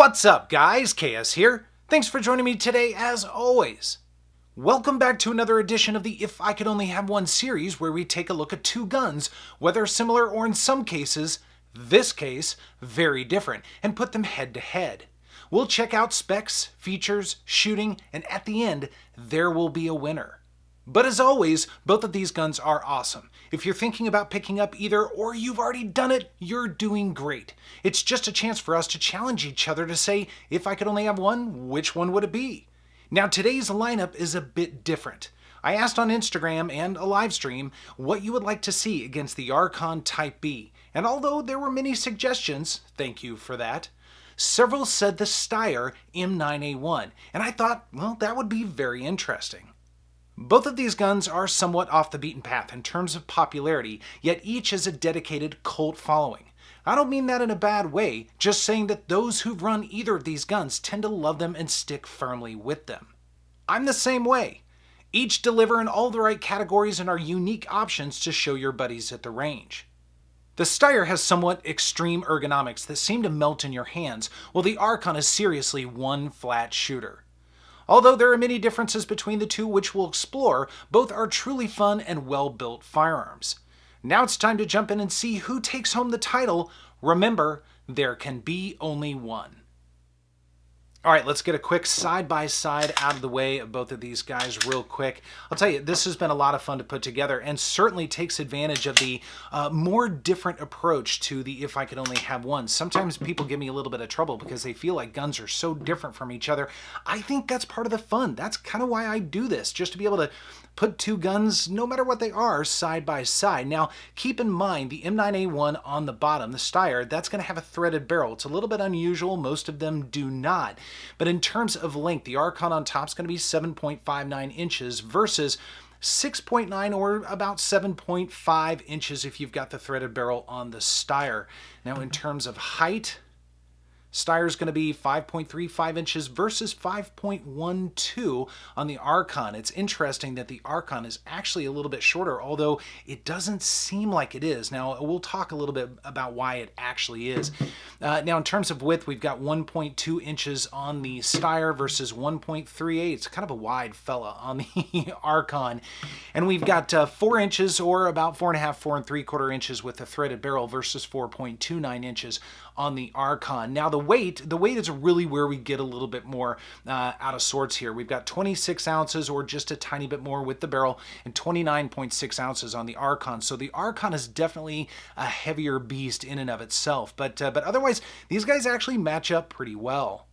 What's up, guys? KS here. Thanks for joining me today, as always. Welcome back to another edition of the If I Could Only Have One series, where we take a look at two guns, whether similar or in some cases, this case, very different, and put them head to head. We'll check out specs, features, shooting, and at the end, there will be a winner. But as always, both of these guns are awesome. If you're thinking about picking up either or you've already done it, you're doing great. It's just a chance for us to challenge each other to say, if I could only have one, which one would it be? Now today's lineup is a bit different. I asked on Instagram and a live stream what you would like to see against the Archon Type B. And although there were many suggestions, thank you for that, several said the Steyr M9A1. And I thought, well, that would be very interesting. Both of these guns are somewhat off the beaten path in terms of popularity, yet each has a dedicated cult following. I don't mean that in a bad way, just saying that those who've run either of these guns tend to love them and stick firmly with them. I'm the same way. Each deliver in all the right categories and are unique options to show your buddies at the range. The Steyr has somewhat extreme ergonomics that seem to melt in your hands, while the Archon is seriously one flat shooter. Although there are many differences between the two which we'll explore, both are truly fun and well-built firearms. Now it's time to jump in and see who takes home the title. Remember, there can be only one. Alright, let's get a quick side-by-side out of the way of both of these guys real quick. I'll tell you, this has been a lot of fun to put together and certainly takes advantage of the more different approach to the If I Could Only Have One. Sometimes people give me a little bit of trouble because they feel like guns are so different from each other. I think that's part of the fun. That's kind of why I do this, just to be able to put two guns, no matter what they are, side by side. Now, keep in mind the M9A1 on the bottom, the Steyr, that's going to have a threaded barrel. It's a little bit unusual. Most of them do not. But in terms of length, the Archon on top is going to be 7.59 inches versus 6.9 or about 7.5 inches if you've got the threaded barrel on the Steyr. Now, in terms of height, Steyr is going to be 5.35 inches versus 5.12 on the Archon. It's interesting that the Archon is actually a little bit shorter, although it doesn't seem like it is. Now, we'll talk a little bit about why it actually is. Now, in terms of width, we've got 1.2 inches on the Steyr versus 1.38. It's kind of a wide fella on the Archon. And we've got 4 inches or about 4.5, 4 3/4 inches with the threaded barrel versus 4.29 inches on the Archon. Now, the weight is really where we get a little bit more out of sorts here. We've got 26 ounces or just a tiny bit more with the barrel and 29.6 ounces on the Archon. So the Archon is definitely a heavier beast in and of itself. But otherwise, these guys actually match up pretty well.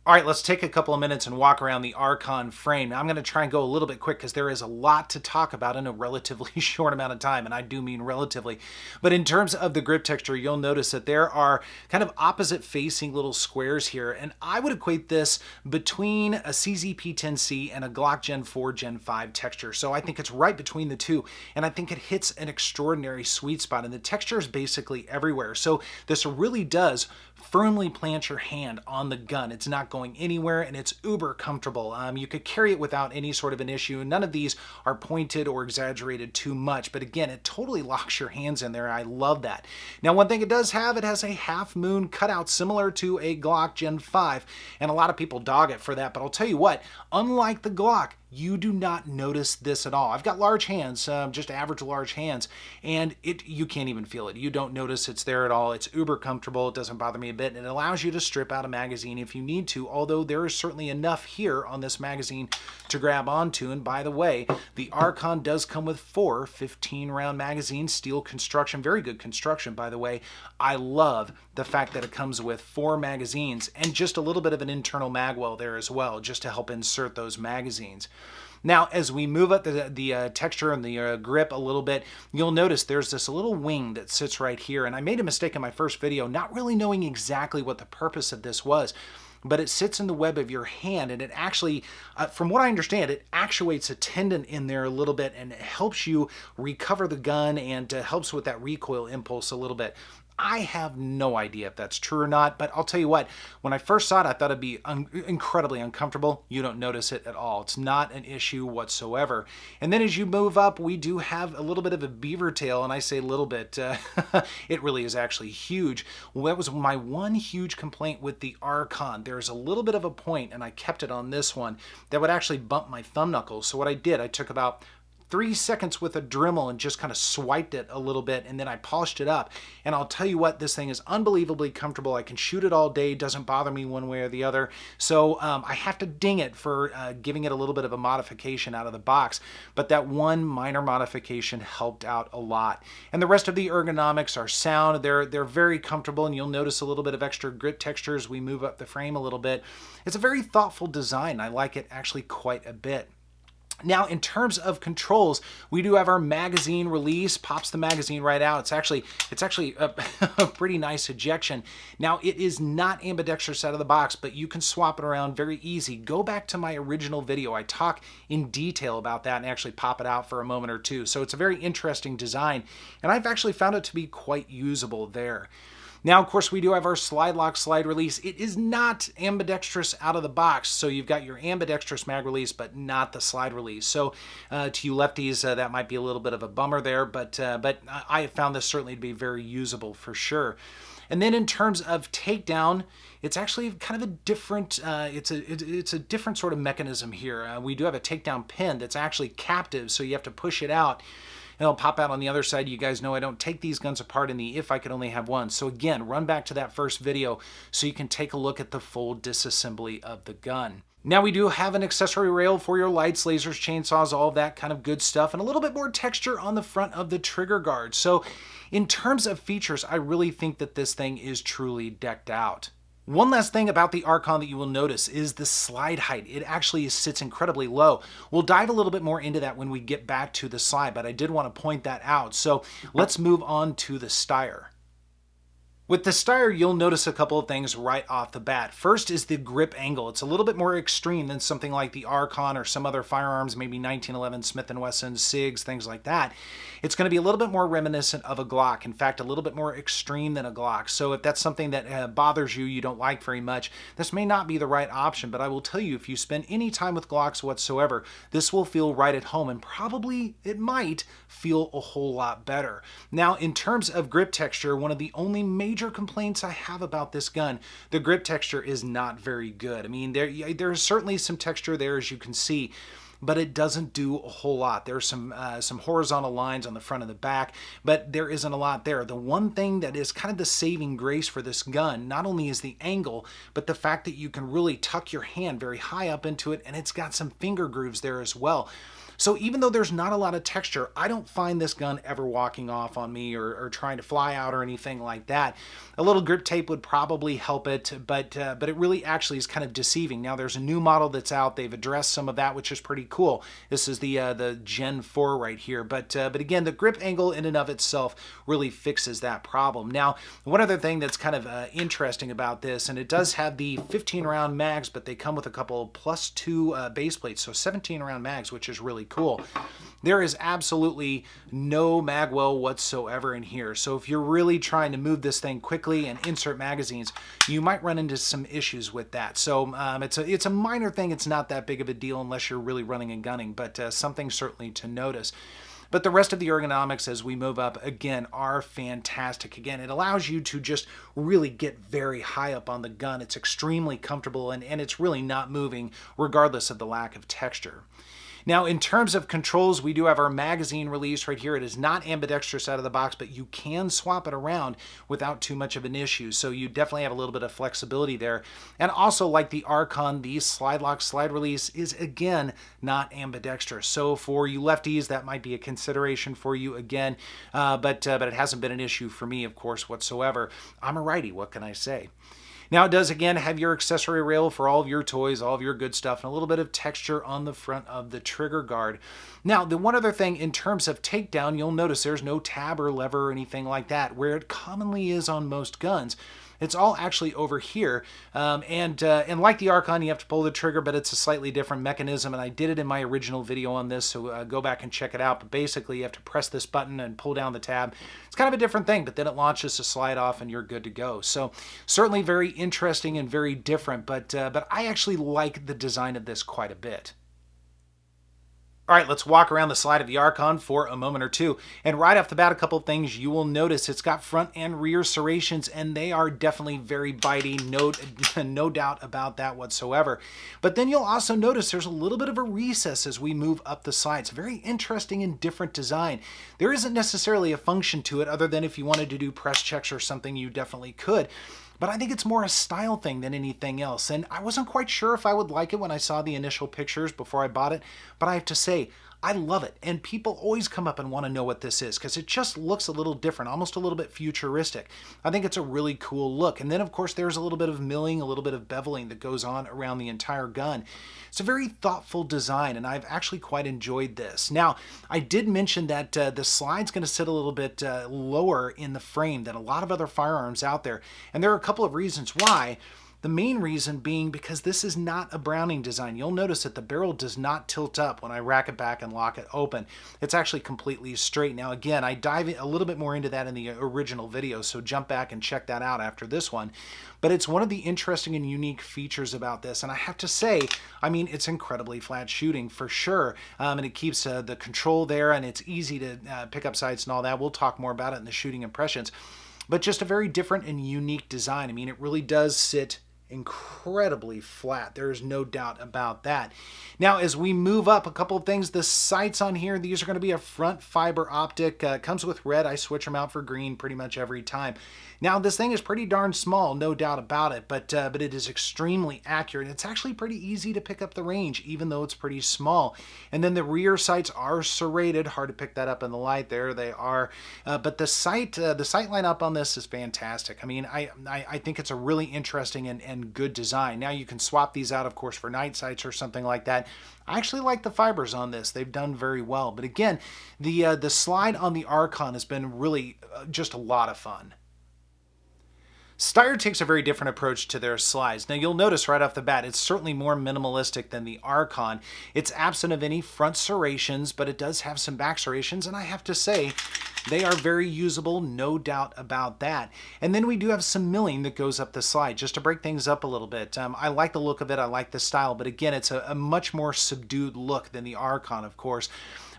All right, let's take a couple of minutes and walk around the Archon frame. Now, I'm going to try and go a little bit quick because there is a lot to talk about in a relatively short amount of time, and I do mean relatively. But in terms of the grip texture, you'll notice that there are kind of opposite facing little squares here, and I would equate this between a CZ-P10C and a Glock Gen 4, Gen 5 texture. So I think it's right between the two, and I think it hits an extraordinary sweet spot, and the texture is basically everywhere. So this really does firmly plant your hand on the gun. It's not going anywhere, and it's uber comfortable. You could carry it without any sort of an issue. None of these are pointed or exaggerated too much, but again, it totally locks your hands in there. I love that. Now, one thing it does have, it has a half moon cutout similar to a Glock Gen 5, and a lot of people dog it for that, but I'll tell you what, unlike the Glock, you do not notice this at all. I've got large hands, just average large hands, and you can't even feel it. You don't notice it's there at all. It's uber comfortable. It doesn't bother me a bit, and it allows you to strip out a magazine if you need to, although there is certainly enough here on this magazine to grab onto. And by the way, the Archon does come with 4 15-round magazines, steel construction, very good construction, by the way. I love the fact that it comes with 4 magazines and just a little bit of an internal magwell there as well, just to help insert those magazines. Now, as we move up the texture and the grip a little bit, you'll notice there's this little wing that sits right here. And I made a mistake in my first video, not really knowing exactly what the purpose of this was. But it sits in the web of your hand, and it actually, from what I understand, it actuates a tendon in there a little bit, and it helps you recover the gun and helps with that recoil impulse a little bit. I have no idea if that's true or not, but I'll tell you what, when I first saw it, I thought it'd be incredibly uncomfortable. You don't notice it at all. It's not an issue whatsoever. And then as you move up, we do have a little bit of a beaver tail, and I say little bit, it really is actually huge. Well, that was my one huge complaint with the Archon. There's a little bit of a point, and I kept it on this one, that would actually bump my thumb knuckles. So what I did, I took about 3 seconds with a Dremel and just kind of swiped it a little bit, and then I polished it up. And I'll tell you what, this thing is unbelievably comfortable. I can shoot it all day, doesn't bother me one way or the other. So I have to ding it for giving it a little bit of a modification out of the box, but that one minor modification helped out a lot. And the rest of the ergonomics are sound. They're very comfortable, and you'll notice a little bit of extra grip texture as we move up the frame a little bit. It's a very thoughtful design. I like it actually quite a bit. Now, in terms of controls, we do have our magazine release. Pops the magazine right out. It's actually a pretty nice ejection. Now, it is not ambidextrous out of the box, but you can swap it around very easy. Go back to my original video. I talk in detail about that and actually pop it out for a moment or two. So it's a very interesting design, and I've actually found it to be quite usable there. Now, of course, we do have our slide lock, slide release. It is not ambidextrous out of the box, so you've got your ambidextrous mag release, but not the slide release. So to you lefties, that might be a little bit of a bummer there, but I have found this certainly to be very usable for sure. And then in terms of takedown, it's actually kind of a different, it's a different sort of mechanism here. We do have a takedown pin that's actually captive, so you have to push it out. It'll pop out on the other side. You guys know I don't take these guns apart in the If I Could Only Have One. So again, run back to that first video so you can take a look at the full disassembly of the gun. Now we do have an accessory rail for your lights, lasers, chainsaws, all of that kind of good stuff, and a little bit more texture on the front of the trigger guard. So in terms of features, I really think that this thing is truly decked out. One last thing about the Archon that you will notice is the slide height. It actually sits incredibly low. We'll dive a little bit more into that when we get back to the slide, but I did want to point that out. So let's move on to the Steyr. With the Steyr, you'll notice a couple of things right off the bat. First is the grip angle. It's a little bit more extreme than something like the Archon or some other firearms, maybe 1911, Smith & Wesson, SIGs, things like that. It's going to be a little bit more reminiscent of a Glock. In fact, a little bit more extreme than a Glock. So if that's something that bothers you, you don't like very much, this may not be the right option. But I will tell you, if you spend any time with Glocks whatsoever, this will feel right at home, and probably it might feel a whole lot better. Now, in terms of grip texture, one of the only major complaints I have about this gun, the grip texture is not very good. I mean, there's certainly some texture there, as you can see, but it doesn't do a whole lot. There's some horizontal lines on the front and the back, but there isn't a lot there. The one thing that is kind of the saving grace for this gun, not only is the angle, but the fact that you can really tuck your hand very high up into it, and it's got some finger grooves there as well. So even though there's not a lot of texture, I don't find this gun ever walking off on me or trying to fly out or anything like that. A little grip tape would probably help it, but it really actually is kind of deceiving. Now there's a new model that's out. They've addressed some of that, which is pretty cool. This is the Gen 4 right here. But again, the grip angle in and of itself really fixes that problem. Now, one other thing that's kind of interesting about this, and it does have the 15-round mags, but they come with a couple +2 base plates, so 17-round mags, which is really cool. There is absolutely no magwell whatsoever in here. So if you're really trying to move this thing quickly and insert magazines, you might run into some issues with that. So it's a minor thing. It's not that big of a deal unless you're really running and gunning, but something certainly to notice. But the rest of the ergonomics as we move up, again, are fantastic. Again, it allows you to just really get very high up on the gun. It's extremely comfortable, and it's really not moving regardless of the lack of texture. Now, in terms of controls, we do have our magazine release right here. It is not ambidextrous out of the box, but you can swap it around without too much of an issue. So you definitely have a little bit of flexibility there. And also, like the Archon, the slide lock, slide release is, again, not ambidextrous. So for you lefties, that might be a consideration for you again, but it hasn't been an issue for me, of course, whatsoever. I'm a righty, what can I say? Now it does, again, have your accessory rail for all of your toys, all of your good stuff, and a little bit of texture on the front of the trigger guard. Now, the one other thing in terms of takedown, you'll notice there's no tab or lever or anything like that, where it commonly is on most guns. It's all actually over here. And like the Archon, you have to pull the trigger, but it's a slightly different mechanism. And I did it in my original video on this, so go back and check it out. But basically, you have to press this button and pull down the tab. It's kind of a different thing, but then it launches to slide off and you're good to go. So certainly very interesting and very different, but I actually like the design of this quite a bit. All right, let's walk around the slide of the Archon for a moment or two. And right off the bat, a couple of things you will notice. It's got front and rear serrations, and they are definitely very bitey, no doubt about that whatsoever. But then you'll also notice there's a little bit of a recess as we move up the slide. It's very interesting and different design. There isn't necessarily a function to it other than if you wanted to do press checks or something, you definitely could. But I think it's more a style thing than anything else. And I wasn't quite sure if I would like it when I saw the initial pictures before I bought it. But I have to say, I love it. And people always come up and want to know what this is because it just looks a little different, almost a little bit futuristic. I think it's a really cool look. And then, of course, there's a little bit of milling, a little bit of beveling that goes on around the entire gun. It's a very thoughtful design, and I've actually quite enjoyed this. Now, I did mention that the slide's going to sit a little bit lower in the frame than a lot of other firearms out there. And there are a couple of reasons why. The main reason being because this is not a Browning design. You'll notice that the barrel does not tilt up when I rack it back and lock it open. It's actually completely straight. Now again, I dive a little bit more into that in the original video, so jump back and check that out after this one. But it's one of the interesting and unique features about this, and I have to say, I mean, it's incredibly flat shooting for sure, and it keeps the control there, and it's easy to pick up sights and all that. We'll talk more about it in the shooting impressions, but just a very different and unique design. I mean, it really does sit incredibly flat. There's no doubt about that. Now, as we move up, a couple of things. The sights on here, these are going to be a front fiber optic. Comes with red. I switch them out for green pretty much every time. Now, this thing is pretty darn small, no doubt about it, but it is extremely accurate. It's actually pretty easy to pick up the range, even though it's pretty small. And then the rear sights are serrated. Hard to pick that up in the light. There they are. But the sight lineup on this is fantastic. I mean, I think it's a really interesting and good design. Now you can swap these out, of course, for night sights or something like that. I actually like the fibers on this. They've done very well. But again, the slide on the Archon has been really just a lot of fun. Steyr takes a very different approach to their slides. Now you'll notice right off the bat, it's certainly more minimalistic than the Archon. It's absent of any front serrations, but it does have some back serrations, and I have to say, they are very usable, no doubt about that. And then we do have some milling that goes up the slide, just to break things up a little bit. I like the look of it, I like the style, but again, it's a much more subdued look than the Archon, of course.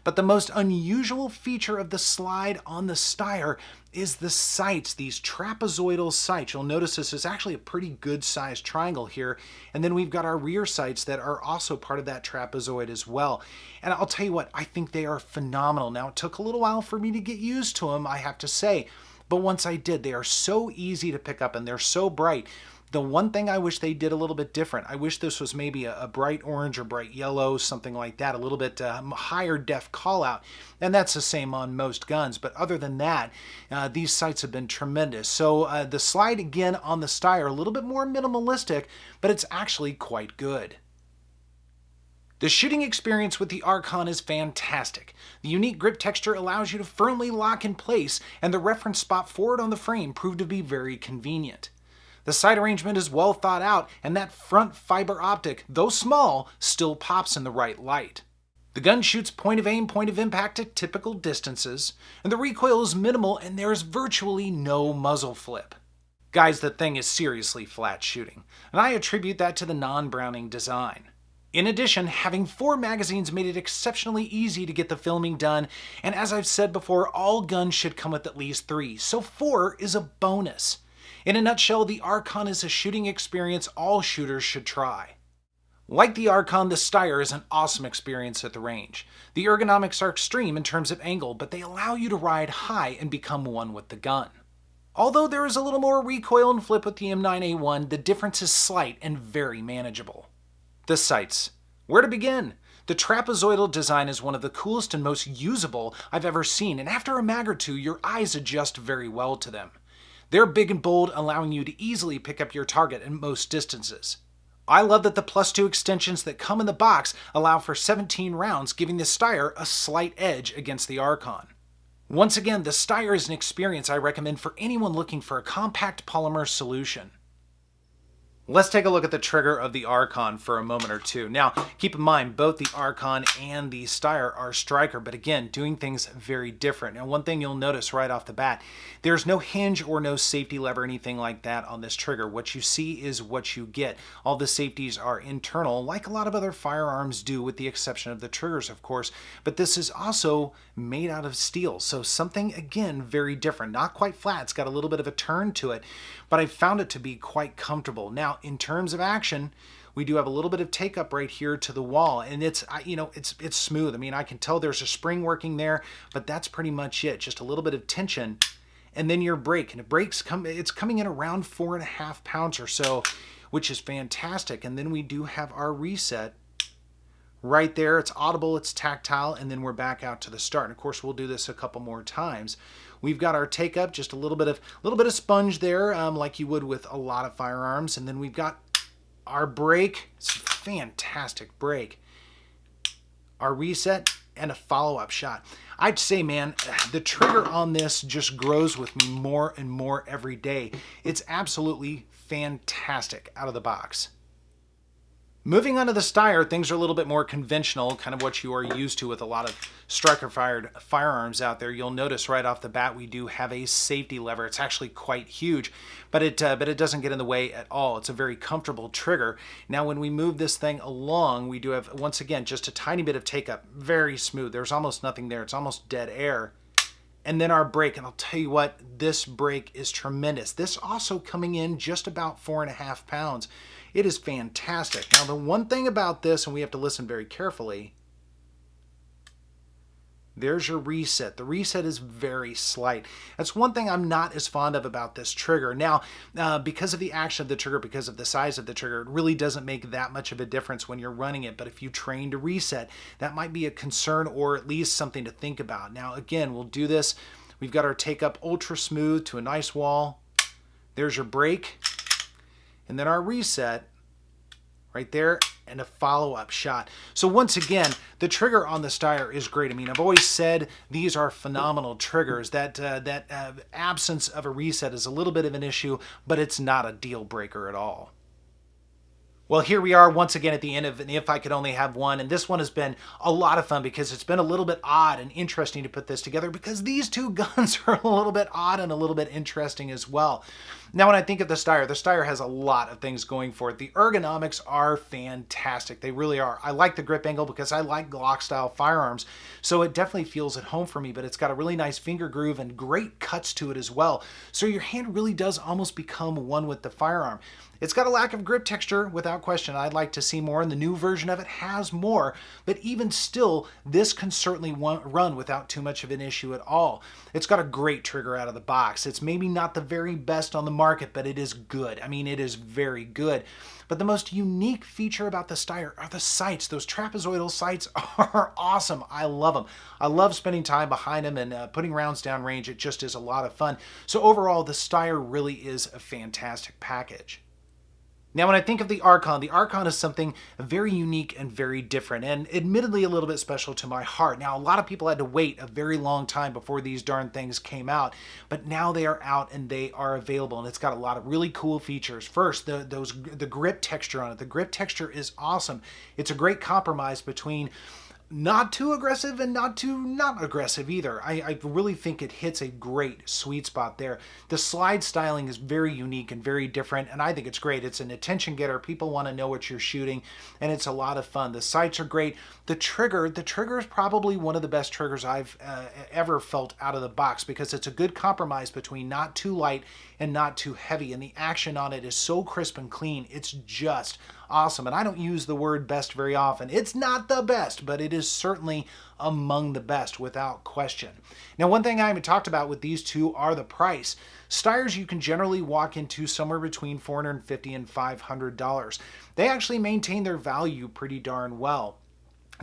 But the most unusual feature of the slide on the Steyr is the sights, these trapezoidal sights. You'll notice this is actually a pretty good sized triangle here. And then we've got our rear sights that are also part of that trapezoid as well. And I'll tell you what, I think they are phenomenal. Now, it took a little while for me to get used to them, I have to say. But once I did, they are so easy to pick up and they're so bright. The one thing I wish they did a little bit different, I wish this was maybe a bright orange or bright yellow, something like that, a little bit higher def call out. And that's the same on most guns. But other than that, these sights have been tremendous. So the slide again on the Steyr, a little bit more minimalistic, but it's actually quite good. The shooting experience with the Archon is fantastic. The unique grip texture allows you to firmly lock in place, and the reference spot forward on the frame proved to be very convenient. The sight arrangement is well thought out, and that front fiber optic, though small, still pops in the right light. The gun shoots point of aim, point of impact at typical distances, and the recoil is minimal and there is virtually no muzzle flip. Guys, the thing is seriously flat shooting, and I attribute that to the non-Browning design. In addition, having 4 magazines made it exceptionally easy to get the filming done, and as I've said before, all guns should come with at least 3, so 4 is a bonus. In a nutshell, the Archon is a shooting experience all shooters should try. Like the Archon, the Steyr is an awesome experience at the range. The ergonomics are extreme in terms of angle, but they allow you to ride high and become one with the gun. Although there is a little more recoil and flip with the M9A1, the difference is slight and very manageable. The sights. Where to begin? The trapezoidal design is one of the coolest and most usable I've ever seen, and after a mag or two, your eyes adjust very well to them. They're big and bold, allowing you to easily pick up your target at most distances. I love that the +2 extensions that come in the box allow for 17 rounds, giving the Steyr a slight edge against the Archon. Once again, the Steyr is an experience I recommend for anyone looking for a compact polymer solution. Let's take a look at the trigger of the Archon for a moment or two. Now, keep in mind, both the Archon and the Steyr are striker, but again, doing things very different. Now, one thing you'll notice right off the bat, there's no hinge or no safety lever or anything like that on this trigger. What you see is what you get. All the safeties are internal, like a lot of other firearms do, with the exception of the triggers, of course. But this is also made out of steel, so something, again, very different. Not quite flat, it's got a little bit of a turn to it, but I found it to be quite comfortable. Now, in terms of action, we do have a little bit of take up right here to the wall, and it's smooth. I mean, I can tell there's a spring working there, but that's pretty much it. Just a little bit of tension, and then your brake, and it's coming in around 4.5 pounds or so, which is fantastic. And then we do have our reset right there. It's audible, it's tactile, and then we're back out to the start. And of course, we'll do this a couple more times. We've got our take up, just a little bit of sponge there, like you would with a lot of firearms. And then we've got our brake. It's a fantastic brake. Our reset and a follow-up shot. I'd say, man, the trigger on this just grows with me more and more every day. It's absolutely fantastic out of the box. Moving on to the Steyr, things are a little bit more conventional, kind of what you are used to with a lot of striker-fired firearms out there. You'll notice right off the bat we do have a safety lever. It's actually quite huge, but it doesn't get in the way at all. It's a very comfortable trigger. Now, when we move this thing along, we do have, once again, just a tiny bit of take-up. Very smooth. There's almost nothing there. It's almost dead air. And then our brake, and I'll tell you what, this brake is tremendous. This also coming in just about 4.5 pounds. It is fantastic. Now, the one thing about this, and we have to listen very carefully, there's your reset. The reset is very slight. That's one thing I'm not as fond of about this trigger. Now, because of the action of the trigger, because of the size of the trigger, it really doesn't make that much of a difference when you're running it. But if you train to reset, that might be a concern or at least something to think about. Now, again, we'll do this. We've got our take up ultra smooth to a nice wall. There's your brake. And then our reset right there, and a follow-up shot. So once again, the trigger on the Steyr is great. I mean, I've always said these are phenomenal triggers. That absence of a reset is a little bit of an issue, but it's not a deal breaker at all. Well, here we are once again at the end of an If I Could Only Have One, and this one has been a lot of fun because it's been a little bit odd and interesting to put this together because these two guns are a little bit odd and a little bit interesting as well. Now, when I think of the Steyr has a lot of things going for it. The ergonomics are fantastic. They really are. I like the grip angle because I like Glock-style firearms, so it definitely feels at home for me, but it's got a really nice finger groove and great cuts to it as well. So your hand really does almost become one with the firearm. It's got a lack of grip texture, without question. I'd like to see more, and the new version of it has more, but even still, this can certainly run without too much of an issue at all. It's got a great trigger out of the box. It's maybe not the very best on the market, but it is good. I mean, it is very good. But the most unique feature about the Steyr are the sights. Those trapezoidal sights are awesome. I love them. I love spending time behind them and putting rounds down range. It just is a lot of fun. So overall, the Steyr really is a fantastic package. Now, when I think of the Archon is something very unique and very different, and admittedly a little bit special to my heart. Now, a lot of people had to wait a very long time before these darn things came out, but now they are out and they are available, and it's got a lot of really cool features. First, the grip texture on it. The grip texture is awesome. It's a great compromise between not too aggressive and not too not aggressive either. I really think it hits a great sweet spot there. The slide styling is very unique and very different, and I think it's great. It's an attention getter. People want to know what you're shooting, and it's a lot of fun. The sights are great. The trigger is probably one of the best triggers I've ever felt out of the box because it's a good compromise between not too light and not too heavy, and the action on it is so crisp and clean. It's just awesome. And I don't use the word best very often. It's not the best, but it is certainly among the best without question. Now, one thing I haven't talked about with these two are the price. Steyrs you can generally walk into somewhere between $450 and $500. They actually maintain their value pretty darn well.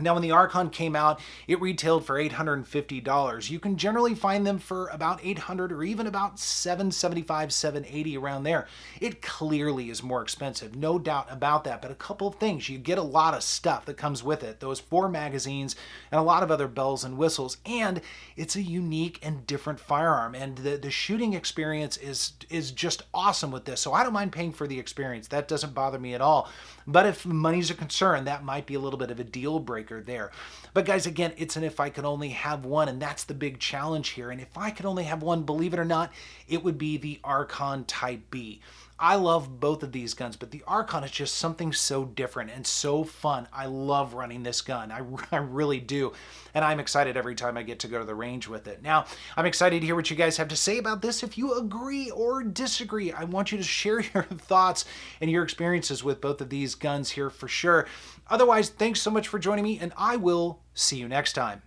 Now, when the Archon came out, it retailed for $850. You can generally find them for about $800 or even about $775, $780 around there. It clearly is more expensive, no doubt about that. But a couple of things, you get a lot of stuff that comes with it. Those 4 magazines and a lot of other bells and whistles. And it's a unique and different firearm. And the shooting experience is just awesome with this. So I don't mind paying for the experience. That doesn't bother me at all. But if money's a concern, that might be a little bit of a deal breaker there. But guys, again, it's an if I could only have one, and that's the big challenge here. And if I could only have one, believe it or not, it would be the Archon Type B. I love both of these guns, but the Archon is just something so different and so fun. I love running this gun. I really do. And I'm excited every time I get to go to the range with it. Now, I'm excited to hear what you guys have to say about this. If you agree or disagree, I want you to share your thoughts and your experiences with both of these guns here for sure. Otherwise, thanks so much for joining me, and I will see you next time.